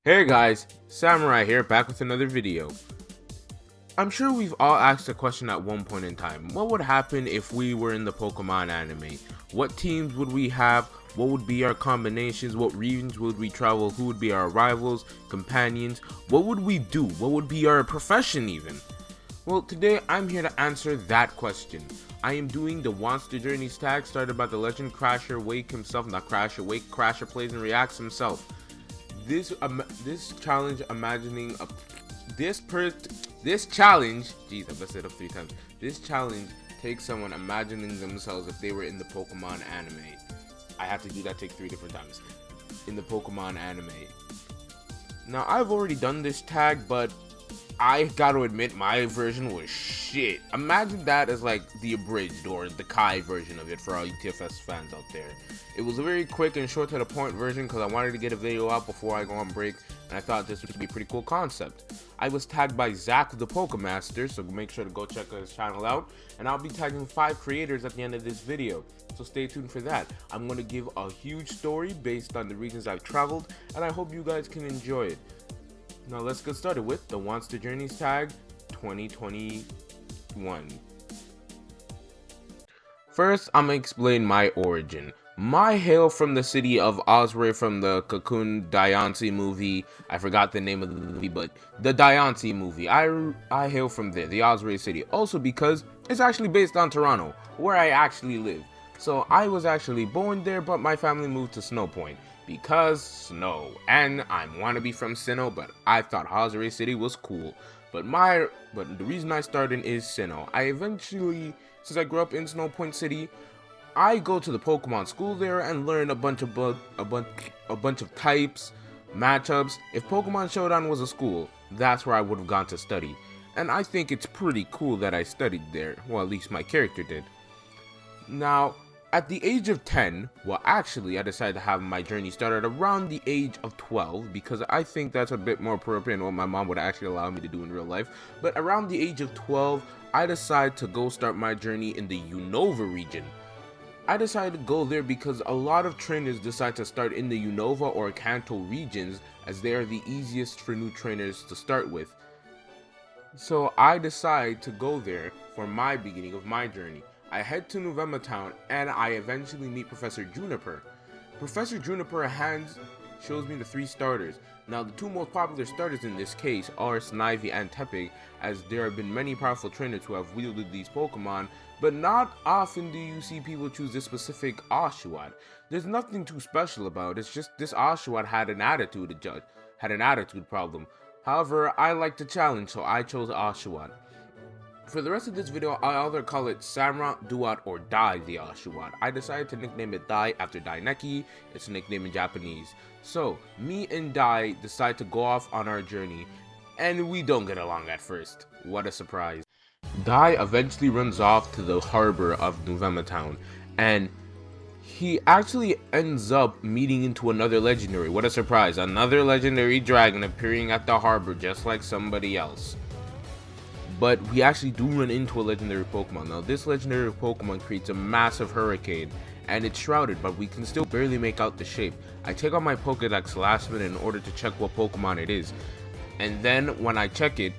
Hey guys, Samurai here, back with another video. I'm sure we've all asked a question at one point in time. What would happen if we were in the Pokemon anime? What teams would we have? What would be our combinations? What regions would we travel? Who would be our rivals, companions? What would we do? What would be our profession even? Well, today I'm here to answer that question. I am doing the Monster Journeys tag started by the legend Crasher Wake himself, not Crasher Wake, Crasher Plays and Reacts himself. This challenge, imagining a this challenge, jeez, I messed it up 3 times. This challenge takes someone imagining themselves if they were in the Pokemon anime. I have to do that take 3 different times. In the Pokemon anime. Now I've already done this tag, but I gotta admit my version was shit. Imagine that as like the abridged or the Kai version of it for all UTFS fans out there. It was a very quick and short to the point version because I wanted to get a video out before I go on break, and I thought this would be a pretty cool concept. I was tagged by Zach the Pokemaster, so make sure to go check his channel out, and I'll be tagging 5 creators at the end of this video, so stay tuned for that. I'm going to give a huge story based on the regions I've traveled, and I hope you guys can enjoy it. Now let's get started with the Monster Journeys tag 2021. First, I'm gonna explain my origin. I hail from the city of Osprey from the Cocoon Diancie movie. I forgot the name of the movie, but the Diancie movie. I hail from there, the Osprey city. Also because it's actually based on Toronto, where I actually live. So I was actually born there, but my family moved to Snow Point because snow. And I'm wannabe from Sinnoh, but I thought Osprey City was cool. But the reason I started is Sinnoh. I eventually, since I grew up in Snow Point City, I go to the Pokemon school there and learn a bunch of types, matchups. If Pokemon Showdown was a school, that's where I would have gone to study. And I think it's pretty cool that I studied there. Well, at least my character did. Now, at the age of 10, well actually I decided to have my journey started around the age of 12 because I think that's a bit more appropriate than what my mom would actually allow me to do in real life. But around the age of 12, I decided to go start my journey in the Unova region. I decided to go there because a lot of trainers decide to start in the Unova or Kanto regions as they are the easiest for new trainers to start with. So I decide to go there for my beginning of my journey. I head to Unova Town and I eventually meet Professor Juniper. Professor Juniper shows me the 3 starters. Now the 2 most popular starters in this case are Snivy and Tepig, as there have been many powerful trainers who have wielded these Pokemon, but not often do you see people choose this specific Oshawott. There's nothing too special about it, it's just this Oshawott had an attitude problem. However, I like to challenge, so I chose Oshawott. For the rest of this video, I'll either call it Samra, Duat, or Dai the Oshawott. I decided to nickname it Dai after Daineki, its a nickname in Japanese. So, me and Dai decide to go off on our journey, and we don't get along at first. What a surprise. Dai eventually runs off to the harbor of Unova Town, and he actually ends up meeting into another legendary. What a surprise, another legendary dragon appearing at the harbor just like somebody else. But we actually do run into a legendary Pokemon. Now this legendary Pokemon creates a massive hurricane and it's shrouded, but we can still barely make out the shape. I take out my Pokedex last minute in order to check what Pokemon it is. And then when I check it,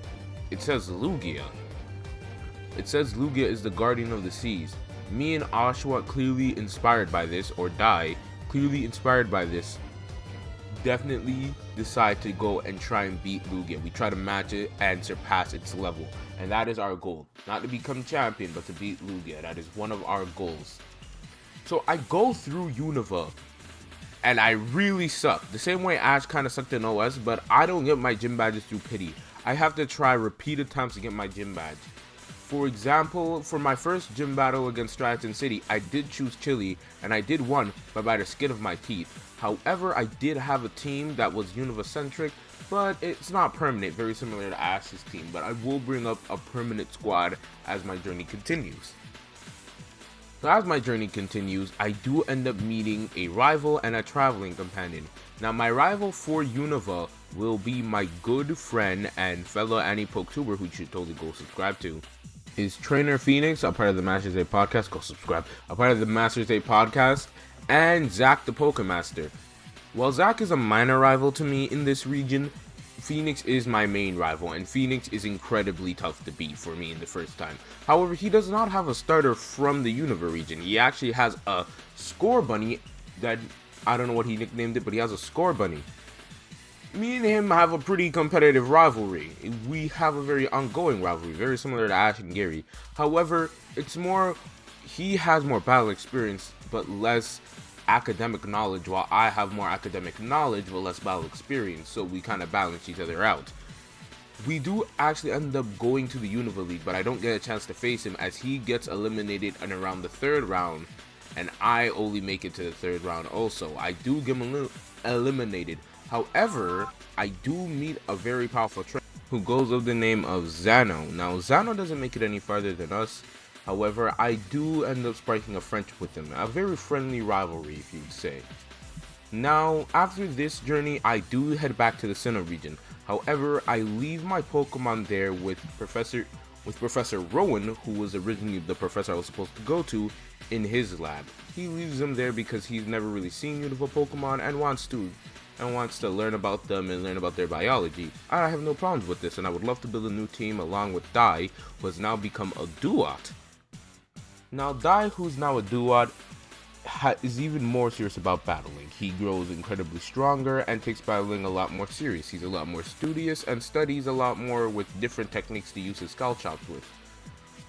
it says Lugia. It says Lugia is the guardian of the seas. Me and Oshawott, clearly inspired by this, or Dai, clearly inspired by this, definitely decide to go and try and beat Lugia. We try to match it and surpass its level, and that is our goal. Not to become champion, but to beat Lugia. That is one of our goals. So I go through Unova, and I really suck. The same way Ash kind of sucked in OS, but I don't get my gym badges through pity. I have to try repeated times to get my gym badge. For example, for my first gym battle against Stratton City, I did choose Chili, and I did win by the skin of my teeth. However, I did have a team that was Unova-centric, but it's not permanent, very similar to Ash's team, but I will bring up a permanent squad as my journey continues. So as my journey continues, I do end up meeting a rival and a traveling companion. Now my rival for Unova will be my good friend and fellow Anipoke tuber, who you should totally go subscribe to. Is Trainer Phoenix, a part of the Masters 8 podcast, go subscribe, a part of the Masters 8 podcast, and Zach the Pokemaster. While Zack is a minor rival to me in this region, Phoenix is my main rival, and Phoenix is incredibly tough to beat for me in the first time. However, he does not have a starter from the Unova region. He actually has a Score Bunny that, I don't know what he nicknamed it, but he has a Score Bunny. Me and him have a pretty competitive rivalry. We have a very ongoing rivalry, very similar to Ash and Gary. However, it's more, he has more battle experience, but less academic knowledge, while I have more academic knowledge but less battle experience, so we kind of balance each other out. We do actually end up going to the Unova League, but I don't get a chance to face him as he gets eliminated in around the 3rd round, and I only make it to the 3rd round also. I do get eliminated. However, I do meet a very powerful trainer who goes with the name of Sinnoh. Now, Sinnoh doesn't make it any farther than us. However, I do end up striking a friendship with him. A very friendly rivalry, if you'd say. Now, after this journey, I do head back to the Sinnoh region. However, I leave my Pokemon there with Professor Rowan, who was originally the professor I was supposed to go to, in his lab. He leaves them there because he's never really seen Unova Pokemon and wants to learn about them and learn about their biology. I have no problems with this, and I would love to build a new team along with Dai, who has now become a Duat. Now, Dai, who's now a Duat, is even more serious about battling. He grows incredibly stronger and takes battling a lot more serious. He's a lot more studious and studies a lot more with different techniques to use his Skull Chops with.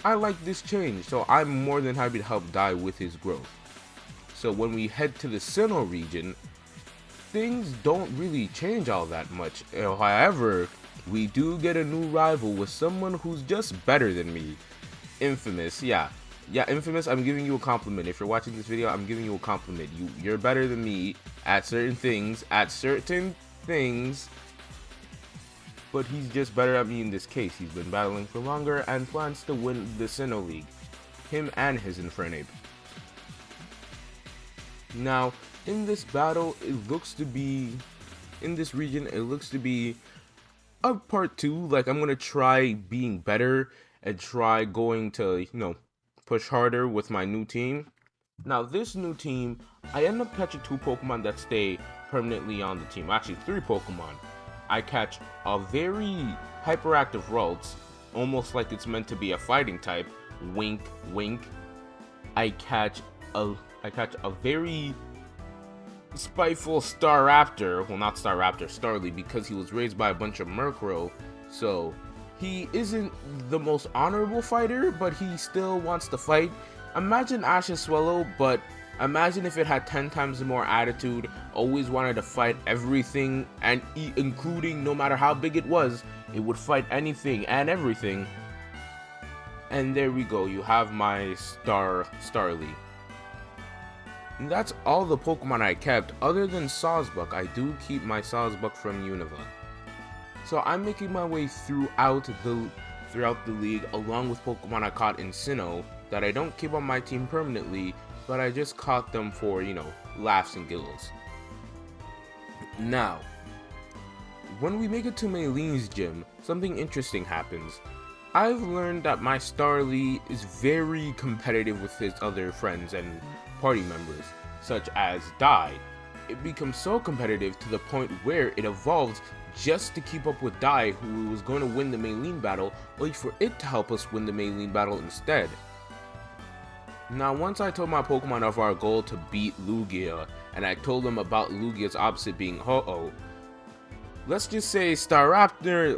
I like this change, so I'm more than happy to help Dai with his growth. So when we head to the Sinnoh region, things don't really change all that much. However, we do get a new rival with someone who's just better than me. Infamous, yeah, Infamous, I'm giving you a compliment. If you're watching this video, I'm giving you a compliment. You're better than me at certain things, but he's just better at me in this case. He's been battling for longer and plans to win the Sinnoh League. Him and his Infernape. Now, in this battle, in this region, it looks to be a part 2. Like, I'm gonna try being better and try going to, push harder with my new team. Now, this new team, I end up catching 2 Pokemon that stay permanently on the team. Actually, 3 Pokemon. I catch a very hyperactive Ralts, almost like it's meant to be a fighting type. Wink, wink. I catch a very spiteful Staraptor. Well, not Staraptor, Starly, because he was raised by a bunch of Murkrow. So he isn't the most honorable fighter, but he still wants to fight. Imagine Ash's Swallow, but imagine if it had 10 times more attitude, always wanted to fight everything, and including, no matter how big it was, it would fight anything and everything. And there we go, you have my Starly. And that's all the Pokemon I kept. Other than Sawsbuck, I do keep my Sawsbuck from Unova. So I'm making my way throughout the league, along with Pokemon I caught in Sinnoh that I don't keep on my team permanently, but I just caught them for, laughs and giggles. Now, when we make it to Maylene's gym, something interesting happens. I've learned that my Starly is very competitive with his other friends and party members, such as Dai. It becomes so competitive to the point where it evolves just to keep up with Dai, who was going to win the Maylene battle, only for it to help us win the Maylene battle instead. Now, once I told my Pokemon of our goal to beat Lugia, and I told them about Lugia's opposite being Ho-Oh, let's just say Staravia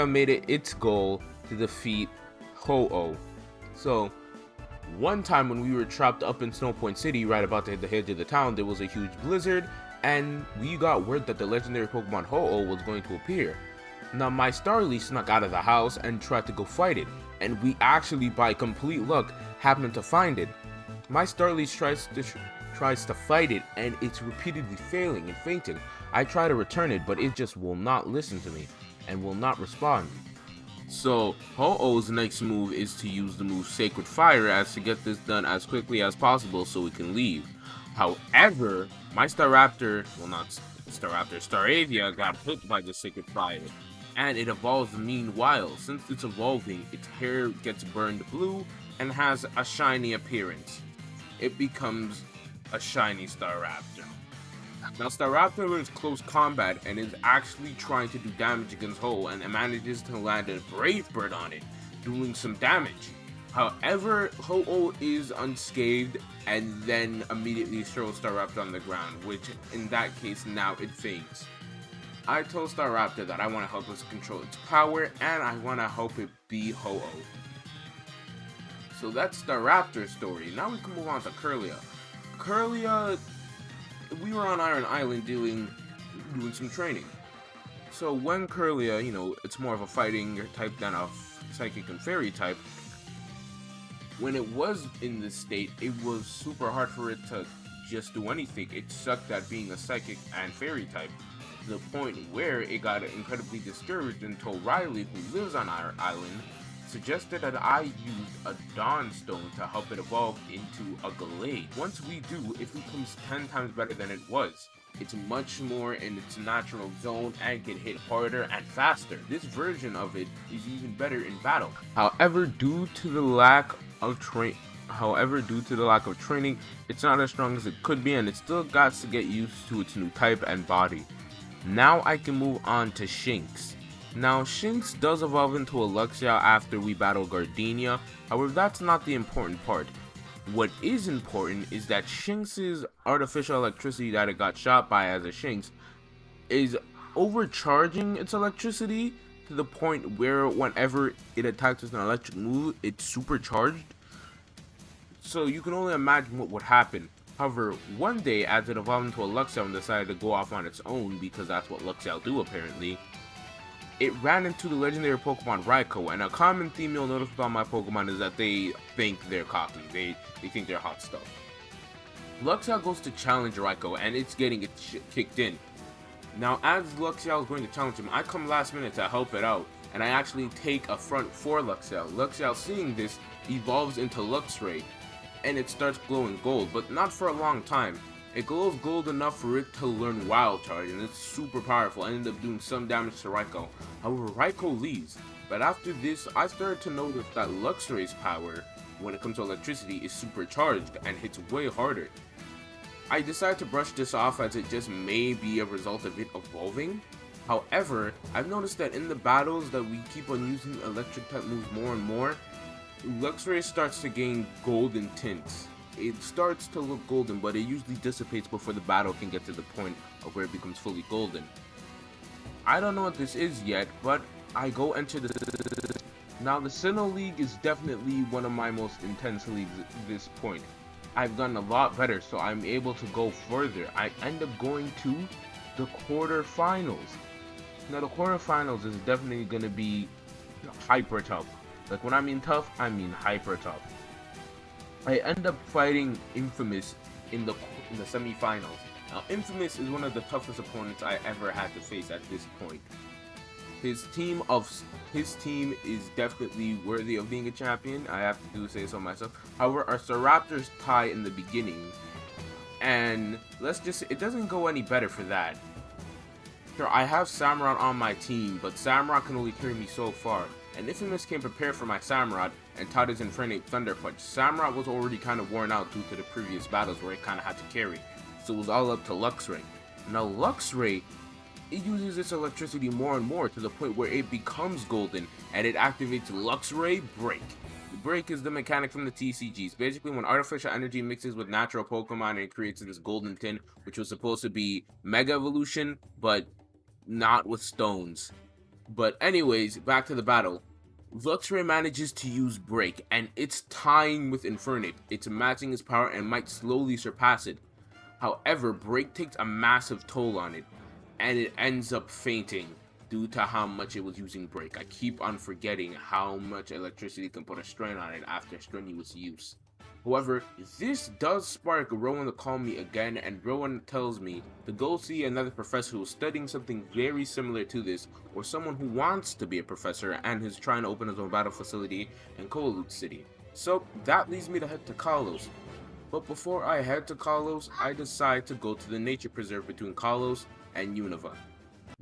made it its goal to defeat Ho-Oh. So, one time when we were trapped up in Snow Point City, right about to hit the edge of the town, there was a huge blizzard, and we got word that the legendary Pokemon Ho-Oh was going to appear. Now, my Starly snuck out of the house and tried to go fight it, and we actually, by complete luck, happened to find it. My Starly tries to fight it, and it's repeatedly failing and fainting. I try to return it, but it just will not listen to me, and will not respond. So, Ho-Oh's next move is to use the move Sacred Fire as to get this done as quickly as possible so we can leave. However, my Staravia got hit by the Sacred Fire, and it evolves meanwhile. Since it's evolving, its hair gets burned blue and has a shiny appearance. It becomes a shiny Staraptor. Now Staraptor learns close combat and is actually trying to do damage against Ho, and manages to land a Brave Bird on it, doing some damage. However, Ho-Oh is unscathed and then immediately throws Staraptor on the ground, which in that case now it faints. I told Staraptor that I want to help us control its power and I want to help it be Ho-Oh. So that's Staraptor's story. Now we can move on to Kirlia. Kirlia, we were on Iron Island doing some training. So when Kirlia, it's more of a fighting type than a psychic and fairy type, when it was in this state, it was super hard for it to just do anything. It sucked at being a psychic and fairy type, to the point where it got incredibly discouraged until Riley, who lives on our island, suggested that I use a Dawn Stone to help it evolve into a Glade. Once we do, it becomes 10 times better than it was. It's much more in its natural zone and can hit harder and faster. This version of it is even better in battle. However, due to the lack of training, it's not as strong as it could be, and it still got to get used to its new type and body. Now I can move on to Shinx. Now Shinx does evolve into a Luxio after we battle Gardenia, however that's not the important part. What is important is that Shinx's artificial electricity that it got shot by as a Shinx is overcharging its electricity to the point where whenever it attacks with an electric move, it's supercharged. So you can only imagine what would happen. However, one day as it evolved into a Luxio and decided to go off on its own, because that's what Luxio do apparently, it ran into the legendary Pokemon Raikou, and a common theme you'll notice about my Pokemon is that they think they're cocky, they think they're hot stuff. Luxio goes to challenge Raikou, and it's getting its shit kicked in. Now as Luxio is going to challenge him, I come last minute to help it out, and I actually take a front for Luxio. Luxio, seeing this, evolves into Luxray, and it starts glowing gold, but not for a long time. It glows gold enough for it to learn Wild Charge, and it's super powerful. I ended up doing some damage to Raikou. However, Raikou leaves. But after this, I started to notice that Luxray's power, when it comes to electricity, is supercharged and hits way harder. I decided to brush this off as it just may be a result of it evolving. However, I've noticed that in the battles that we keep on using electric type moves more and more, Luxray starts to gain golden tints. It starts to look golden, but it usually dissipates before the battle can get to the point of where it becomes fully golden. I don't know what this is yet, but I go enter the... Now the Sinnoh League is definitely one of my most intense leagues at this point. I've gotten a lot better, so I'm able to go further. I end up going to the quarterfinals. Now the quarterfinals is definitely going to be hyper tough. Like when I mean tough, I mean hyper tough. I end up fighting Infamous in the semi-finals. Now Infamous is one of the toughest opponents I ever had to face at this point. His team is definitely worthy of being a champion. I have to say so myself. However, our Staraptors tie in the beginning, and it doesn't go any better for that. Sure, I have Samurott on my team, but Samurott can only carry me so far. And Infamous came prepared for my Samurott and taught his Infernate Thunder Punch. Samurott was already kind of worn out due to the previous battles where it kind of had to carry, so it was all up to Luxray. Now Luxray, it uses its electricity more and more to the point where it becomes golden, and it activates Luxray Break. The Break is the mechanic from the TCGs. Basically, when artificial energy mixes with natural Pokemon, it creates this golden tin, which was supposed to be Mega Evolution, but not with stones. But anyways, back to the battle. Luxray manages to use Break, and it's tying with Infernape. It's matching its power and might slowly surpass it. However, Break takes a massive toll on it, and it ends up fainting due to how much it was using Break. I keep on forgetting how much electricity can put a strain on it after strenuous use. However, this does spark Rowan to call me again, and Rowan tells me to go see another professor who's studying something very similar to this, or someone who wants to be a professor and is trying to open his own battle facility in Koalut City. So that leads me to head to Kalos. But before I head to Kalos, I decide to go to the nature preserve between Kalos and Unova.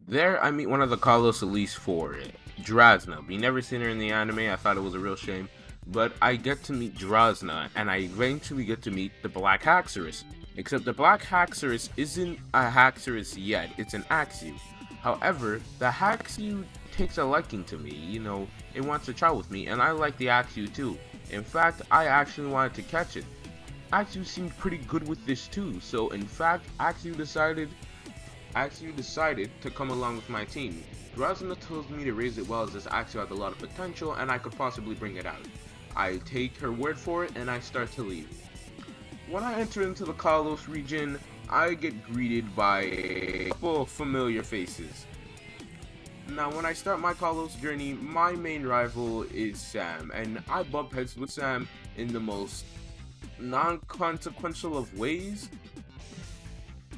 There I meet one of the Kalos Elite 4, Drasna. We never seen her in the anime. I thought it was a real shame. But I get to meet Drasna, and I eventually get to meet the Black Haxorus. Except the black Haxorus isn't a Haxorus yet, it's an Axew. However, the Haxew takes a liking to me, it wants to travel with me, and I like the Axew too. In fact, I actually wanted to catch it. Axew seemed pretty good with this too, so in fact, Axew decided to come along with my team. Drowsina tells me to raise it well as this Axew has a lot of potential and I could possibly bring it out. I take her word for it and I start to leave. When I enter into the Kalos region, I get greeted by a couple of familiar faces. Now when I start my Kalos journey, my main rival is Sam, and I bump heads with Sam in the most non-consequential of ways.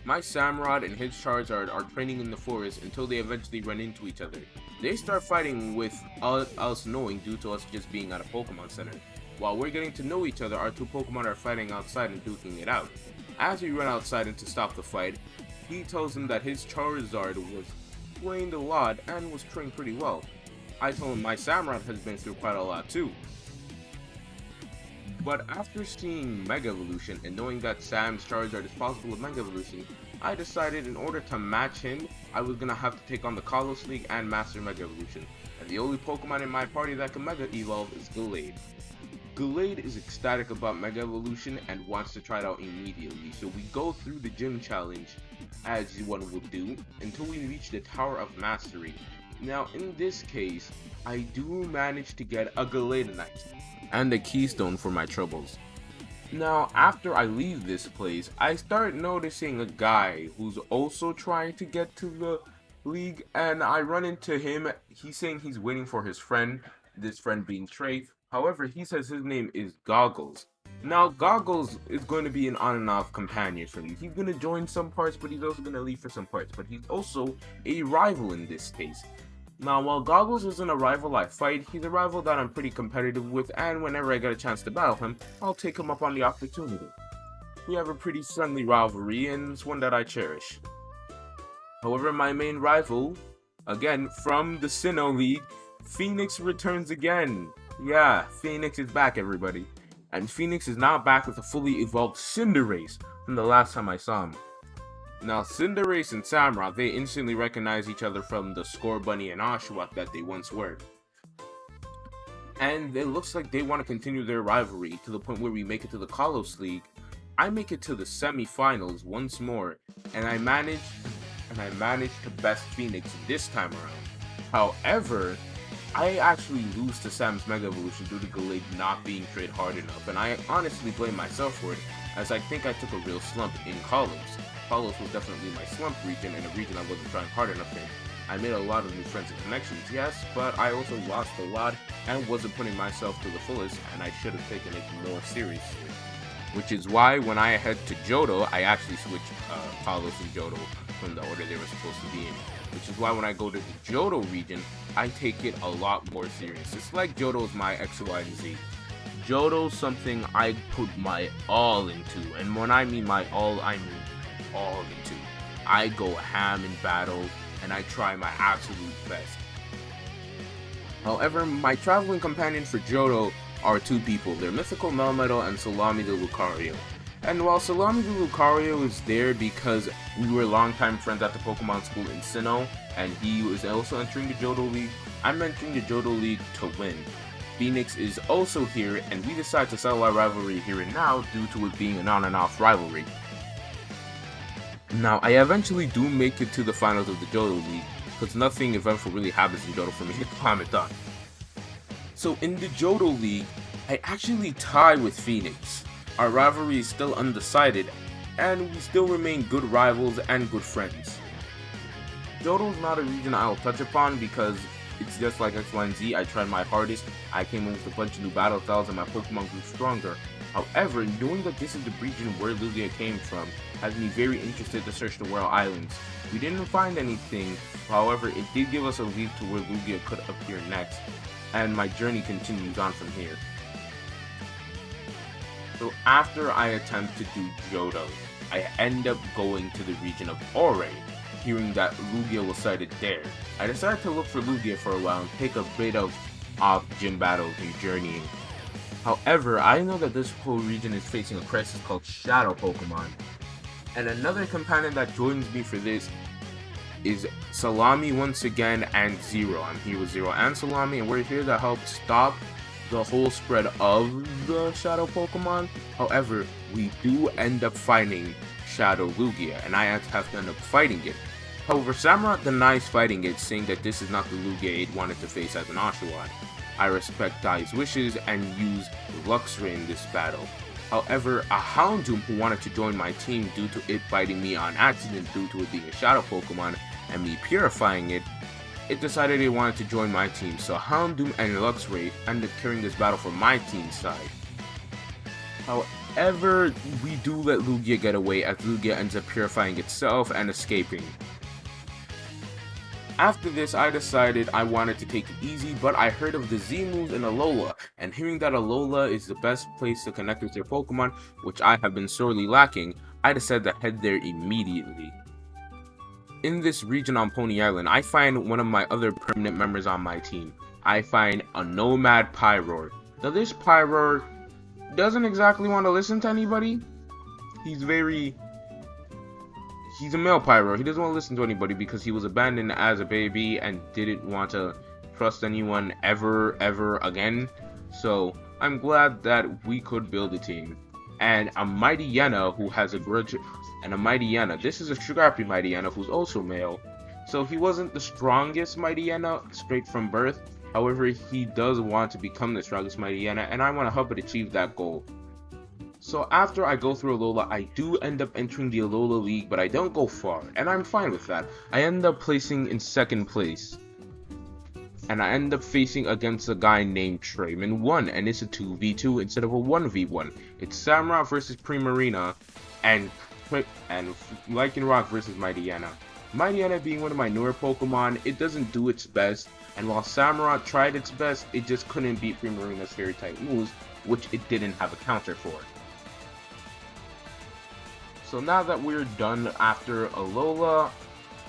My Samurott and his Charizard are training in the forest until they eventually run into each other. They start fighting with us knowing due to us just being at a Pokemon Center. While we're getting to know each other, our two Pokemon are fighting outside and duking it out. As we run outside and to stop the fight, he tells him that his Charizard was trained a lot and was trained pretty well. I told him my Samurott has been through quite a lot too. But after seeing Mega Evolution and knowing that Sam's Charizard is possible of Mega Evolution, I decided in order to match him, I was gonna have to take on the Kalos League and Master Mega Evolution. And the only Pokemon in my party that can Mega Evolve is Gallade. Gallade is ecstatic about Mega Evolution and wants to try it out immediately, so we go through the gym challenge, as one would do, until we reach the Tower of Mastery. Now in this case, I do manage to get a Galadanite, and a keystone for my troubles. Now after I leave this place, I start noticing a guy who's also trying to get to the league, and I run into him. He's saying he's waiting for his friend, this friend being Trey. However, he says his name is Goggles. Now, Goggles is going to be an on and off companion for me. He's going to join some parts, but he's also going to leave for some parts. But he's also a rival in this case. Now, while Goggles isn't a rival I fight, he's a rival that I'm pretty competitive with, and whenever I get a chance to battle him, I'll take him up on the opportunity. We have a pretty friendly rivalry, and it's one that I cherish. However, my main rival, again, from the Sinnoh League, Phoenix returns again. Yeah, Phoenix is back, everybody. And Phoenix is now back with a fully evolved Cinderace from the last time I saw him. Now, Cinderace and Samurott, they instantly recognize each other from the Scorbunny and Oshawott that they once were. And it looks like they want to continue their rivalry to the point where we make it to the Kalos League. I make it to the semifinals once more, and I managed to best Phoenix this time around. However, I actually lose to Sam's Mega Evolution due to Gallade not being trained hard enough, and I honestly blame myself for it, as I think I took a real slump in Kalos. Kalos was definitely my slump region, and a region I wasn't trying hard enough in. I made a lot of new friends and connections, yes, but I also lost a lot and wasn't putting myself to the fullest, and I should have taken it more seriously. Which is why when I head to Johto, I actually switched Kalos and Johto from the order they were supposed to be in. Which is why when I go to the Johto region, I take it a lot more serious. It's like Johto's my X, Y, and Z. Johto's something I put my all into, and when I mean my all, I mean all into. I go ham in battle, and I try my absolute best. However, my traveling companions for Johto are two people. They're Mythical Melmetal and Salami the Lucario. And while Salami the Lucario is there because we were longtime friends at the Pokemon school in Sinnoh, and he was also entering the Johto League, I'm entering the Johto League to win. Phoenix is also here, and we decide to settle our rivalry here and now due to it being an on and off rivalry. Now, I eventually do make it to the finals of the Johto League, because nothing eventful really happens in Johto for me to climb it done. So in the Johto League, I actually tie with Phoenix. Our rivalry is still undecided, and we still remain good rivals and good friends. Johto is not a region I'll touch upon because it's just like X, Y, and Z. I tried my hardest, I came in with a bunch of new battle styles, and my Pokemon grew stronger. However, knowing that this is the region where Lugia came from has me very interested to search the World Islands. We didn't find anything, however, it did give us a lead to where Lugia could appear next, and my journey continues on from here. So after I attempt to do Johto, I end up going to the region of Orre, hearing that Lugia was sighted there. I decided to look for Lugia for a while and take a bit of off gym battles and journeying. However, I know that this whole region is facing a crisis called Shadow Pokemon. And another companion that joins me for this is Salami once again, and Zero. I'm here with Zero and Salami, and we're here to help stop the whole spread of the Shadow Pokemon. However, we do end up fighting Shadow Lugia, and I have to end up fighting it. However, Samurott denies fighting it, saying that this is not the Lugia it wanted to face as an Oshawott. I respect Dai's wishes and use Luxray in this battle. However, a Houndoom who wanted to join my team due to it biting me on accident due to it being a Shadow Pokemon and me purifying it, it decided it wanted to join my team, so Houndoom and Luxray ended up carrying this battle for my team's side. However, we do let Lugia get away as Lugia ends up purifying itself and escaping. After this, I decided I wanted to take it easy, but I heard of the Z moves in Alola, and hearing that Alola is the best place to connect with your Pokemon, which I have been sorely lacking, I decided to head there immediately. In this region on Pony Island, I find one of my other permanent members on my team. I find a Nomad Pyroar. Now this Pyroar doesn't exactly want to listen to anybody. He's a male Pyroar. He doesn't want to listen to anybody because he was abandoned as a baby and didn't want to trust anyone ever again. So I'm glad that we could build a team. And a Mightyena who has a grudge, and a Mightyena. This is a Scrappy Mightyena who's also male. So he wasn't the strongest Mightyena straight from birth. However, he does want to become the strongest Mightyena, and I want to help it achieve that goal. So after I go through Alola, I do end up entering the Alola League, but I don't go far, and I'm fine with that. I end up placing in 2nd place. And I end up facing against a guy named Trayman 1, and it's a 2v2 instead of a 1v1. It's Samurott versus Primarina, and Lycanroc versus Mightyena. Mightyena being one of my newer Pokemon, it doesn't do its best, and while Samurott tried its best, it just couldn't beat Primarina's Fairy-type moves, which it didn't have a counter for. So now that we're done after Alola,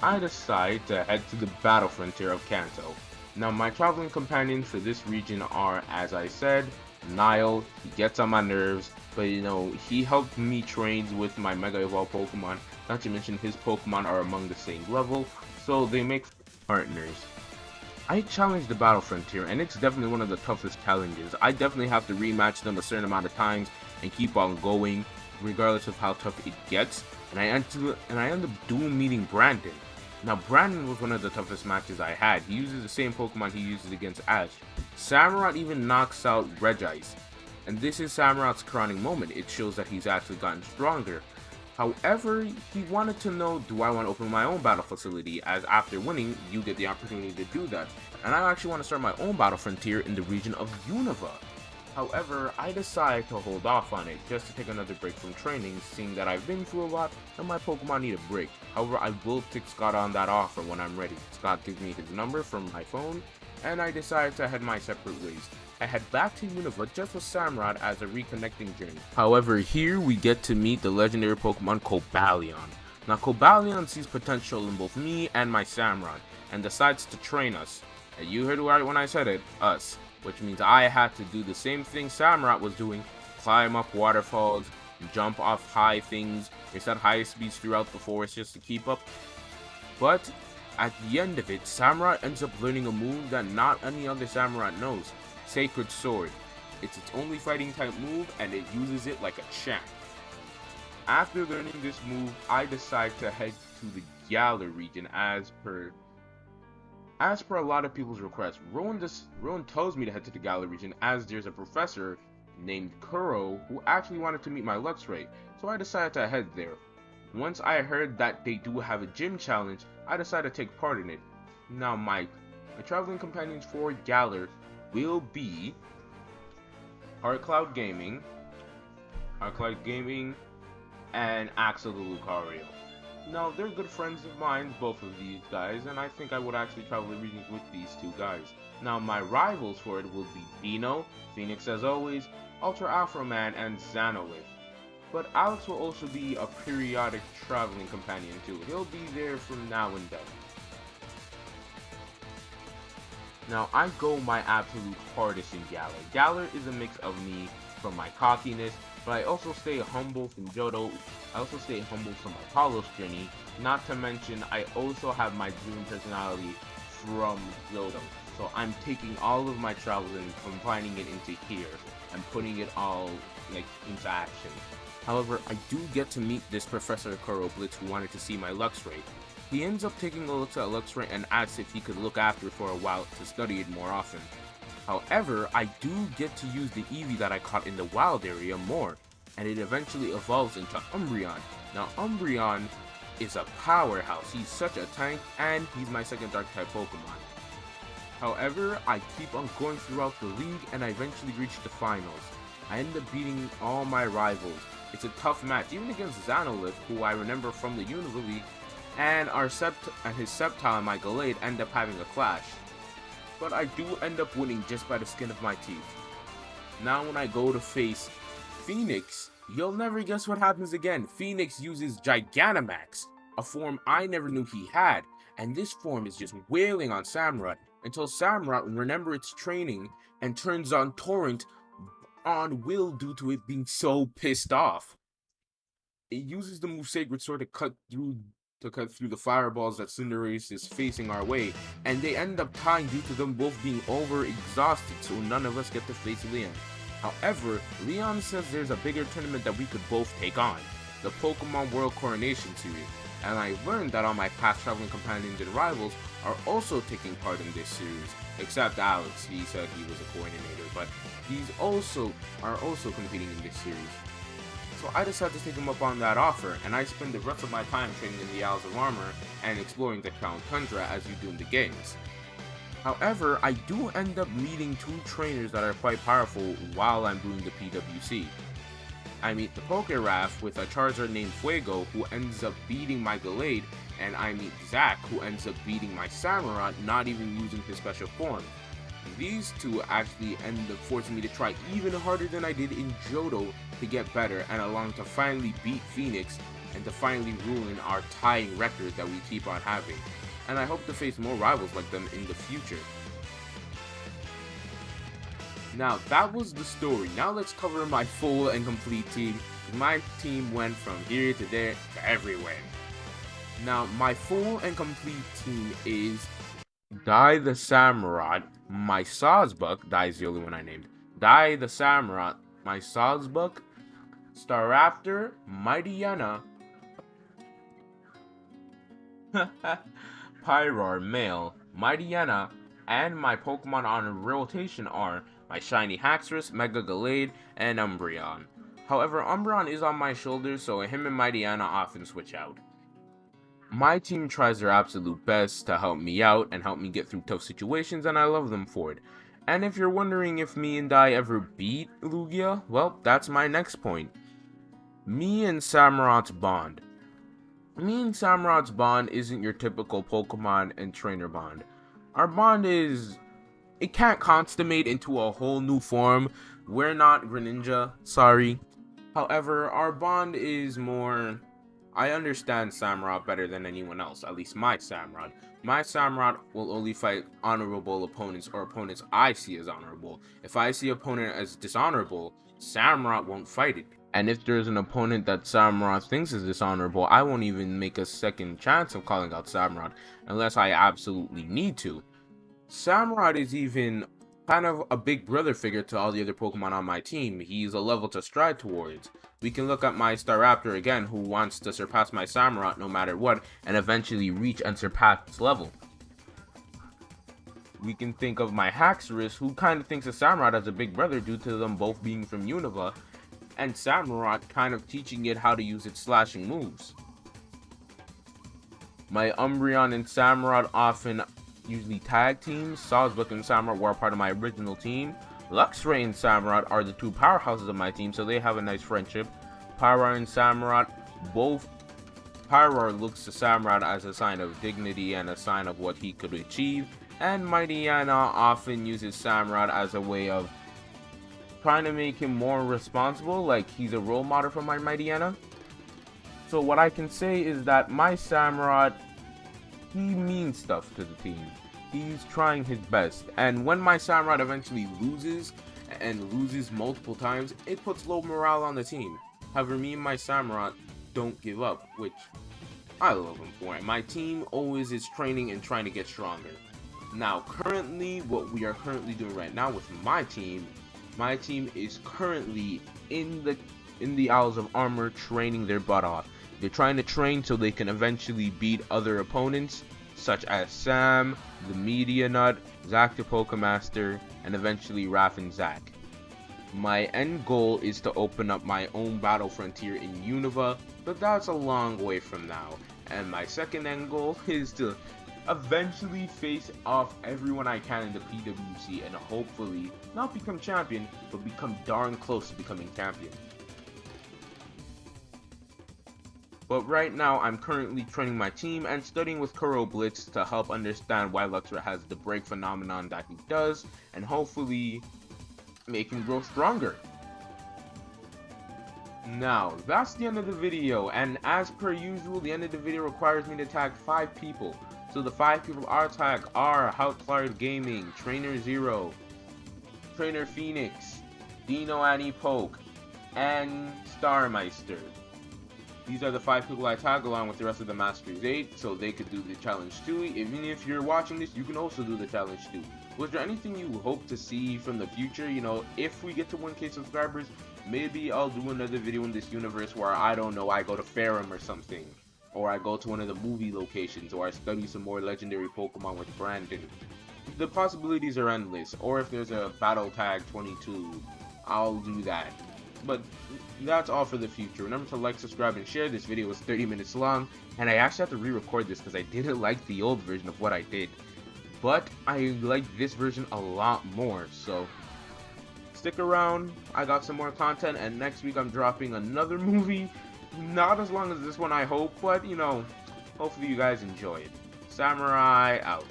I decide to head to the battle frontier of Kanto. Now my traveling companions for this region are, as I said, Nile. He gets on my nerves, but you know, he helped me train with my Mega Evolved Pokemon. Not to mention his Pokemon are among the same level, so they make partners. I challenged the battle frontier, and it's definitely one of the toughest challenges. I definitely have to rematch them a certain amount of times and keep on going, regardless of how tough it gets. And I end up dual meeting Brandon. Now Brandon was one of the toughest matches I had. He uses the same Pokemon he uses against Ash. Samurott even knocks out Regice, and this is Samurott's crowning moment. It shows that he's actually gotten stronger. However, he wanted to know, do I want to open my own battle facility, as after winning, you get the opportunity to do that. And I actually want to start my own battle frontier in the region of Unova. However, I decide to hold off on it, just to take another break from training, seeing that I've been through a lot, and my Pokemon need a break. However, I will tick Scott on that offer when I'm ready. Scott gives me his number from my phone, and I decide to head my separate ways. I head back to Unova just with Samurott as a reconnecting journey. However, here we get to meet the legendary Pokemon Cobalion. Now Cobalion sees potential in both me and my Samurott, and decides to train us. And you heard right when I said it, us. Which means I had to do the same thing Samurott was doing, climb up waterfalls, jump off high things, it's at high speeds throughout the forest just to keep up. But at the end of it, Samurott ends up learning a move that not any other Samurott knows, Sacred Sword. It's its only fighting type move, and it uses it like a champ. After learning this move, I decide to head to the Galar region as per a lot of people's requests. Rowan tells me to head to the Galar region as there's a professor named Kuro who actually wanted to meet my Luxray, so I decided to head there. Once I heard that they do have a gym challenge, I decided to take part in it. Now my traveling companions for Galar will be Heartcloud Gaming, and Axel the Lucario. Now, they're good friends of mine, both of these guys, and I think I would actually travel the regions with these two guys. Now, my rivals for it will be Dino, Phoenix as always, Ultra Afro Man, and Xanolith. But Alex will also be a periodic traveling companion too. He'll be there from now and then. Now, I go my absolute hardest in Galar. Galar is a mix of me from my cockiness, But I also stay humble from Johto. I also stay humble from my Kalos journey. Not to mention, I also have my dream personality from Johto. So I'm taking all of my travels and combining it into here and putting it all like into action. However, I do get to meet this Professor Blitz who wanted to see my Luxray. He ends up taking a look at Luxray and asks if he could look after it for a while to study it more often. However, I do get to use the Eevee that I caught in the wild area more, and it eventually evolves into Umbreon. Now Umbreon is a powerhouse, he's such a tank, and he's my second dark type Pokemon. However, I keep on going throughout the league and I eventually reach the finals. I end up beating all my rivals. It's a tough match, even against Zanolith, who I remember from the Unova League, and his Sceptile and my Gallade end up having a clash. But I do end up winning just by the skin of my teeth. Now when I go to face Phoenix, you'll never guess what happens again. Phoenix uses Gigantamax, a form I never knew he had, and this form is just wailing on Samurott until Samurott remembers its training and turns on Torrent on will due to it being so pissed off. It uses the move Sacred Sword to cut through the fireballs that Cinderace is facing our way, and they end up tying due to them both being over-exhausted, so none of us get to face Leon. However, Leon says there's a bigger tournament that we could both take on, the Pokemon World Coronation Series, and I learned that all my past traveling companions and rivals are also taking part in this series, except Alex. He said he was a coordinator, but these are also competing in this series. So I decided to take him up on that offer, and I spend the rest of my time training in the Isles of Armor and exploring the Crown Tundra as you do in the games. However, I do end up meeting two trainers that are quite powerful while I'm doing the PWC. I meet the Pokéraph with a Charizard named Fuego who ends up beating my Gallade, and I meet Zack who ends up beating my Samurott, not even using his special form. These two actually end up forcing me to try even harder than I did in Johto to get better, and allowing to finally beat Phoenix and to finally ruin our tying record that we keep on having. And I hope to face more rivals like them in the future. Now that was the story. Now let's cover my full and complete team. My team went from here to there to everywhere. Now my full and complete team is Dai the Samurott, my Sawsbuck, Dai is the only one I named. Dai the Samurott, my Sawsbuck, Staraptor, Mightyena, Pyroar male, Mightyena, and my Pokemon on rotation are my shiny Haxorus, Mega Gallade, and Umbreon. However, Umbreon is on my shoulders, so him and Mightyena often switch out. My team tries their absolute best to help me out and help me get through tough situations, and I love them for it. And if you're wondering if me and Dai ever beat Lugia, well, that's my next point. Me and Samurott's bond. Me and Samurott's bond isn't your typical Pokemon and trainer bond. Our bond is... it can't consummate into a whole new form. We're not Greninja, sorry. However, our bond is more... I understand Samurott better than anyone else, at least my Samurott. My Samurott will only fight honorable opponents or opponents I see as honorable. If I see an opponent as dishonorable, Samurott won't fight it. And if there's an opponent that Samurott thinks is dishonorable, I won't even make a second chance of calling out Samurott unless I absolutely need to. Samurott is even kind of a big brother figure to all the other Pokemon on my team. He's a level to strive towards. We can look at my Staraptor again, who wants to surpass my Samurott no matter what, and eventually reach and surpass its level. We can think of my Haxorus, who kind of thinks of Samurott as a big brother due to them both being from Unova, and Samurott kind of teaching it how to use its slashing moves. My Umbreon and Samurott often usually tag teams. Sawsbuck and Samurott were part of my original team. Luxray and Samurott are the two powerhouses of my team, so they have a nice friendship. Pyroar and Samurott, both... Pyroar looks to Samurott as a sign of dignity and a sign of what he could achieve, and Mightyena often uses Samurott as a way of trying to make him more responsible, like he's a role model for my Mightyena. So what I can say is that my Samurott, he means stuff to the team. He's trying his best, and when my Samurott eventually loses, and loses multiple times, it puts low morale on the team. However, me and my Samurott don't give up, which I love them for it. My team always is training and trying to get stronger. Now, currently, what we are currently doing right now with my team is currently in the Isles of Armor training their butt off. They're trying to train so they can eventually beat other opponents, such as Sam, the Media Nut, Zack the Pokemaster, and eventually Raph and Zack. My end goal is to open up my own battle frontier in Unova, but that's a long way from now. And my second end goal is to eventually face off everyone I can in the PWC and hopefully not become champion, but become darn close to becoming champion. But right now, I'm currently training my team and studying with Kuro Blitz to help understand why Luxray has the break phenomenon that he does, and hopefully make him grow stronger. Now, that's the end of the video, and as per usual, the end of the video requires me to tag 5 people. So the 5 people are tagged are Outlier Gaming, Trainer Zero, Trainer Phoenix, Dino Anipoke, and Starmeister. These are the 5 people I tag along with the rest of the Masters 8, so they could do the challenge too. Even if you're watching this, you can also do the challenge too. Was there anything you hope to see from the future? You know, if we get to 1K subscribers, maybe I'll do another video in this universe where, I don't know, I go to Farum or something. Or I go to one of the movie locations, or I study some more legendary Pokemon with Brandon. The possibilities are endless. Or if there's a Battle Tag 22, I'll do that. But that's all for the future. Remember to like, subscribe, and share. This video was 30 minutes long, and I actually have to re-record this because I didn't like the old version of what I did. But I like this version a lot more, so stick around. I got some more content, and next week I'm dropping another movie. Not as long as this one, I hope, but, you know, hopefully you guys enjoy it. Samurai out.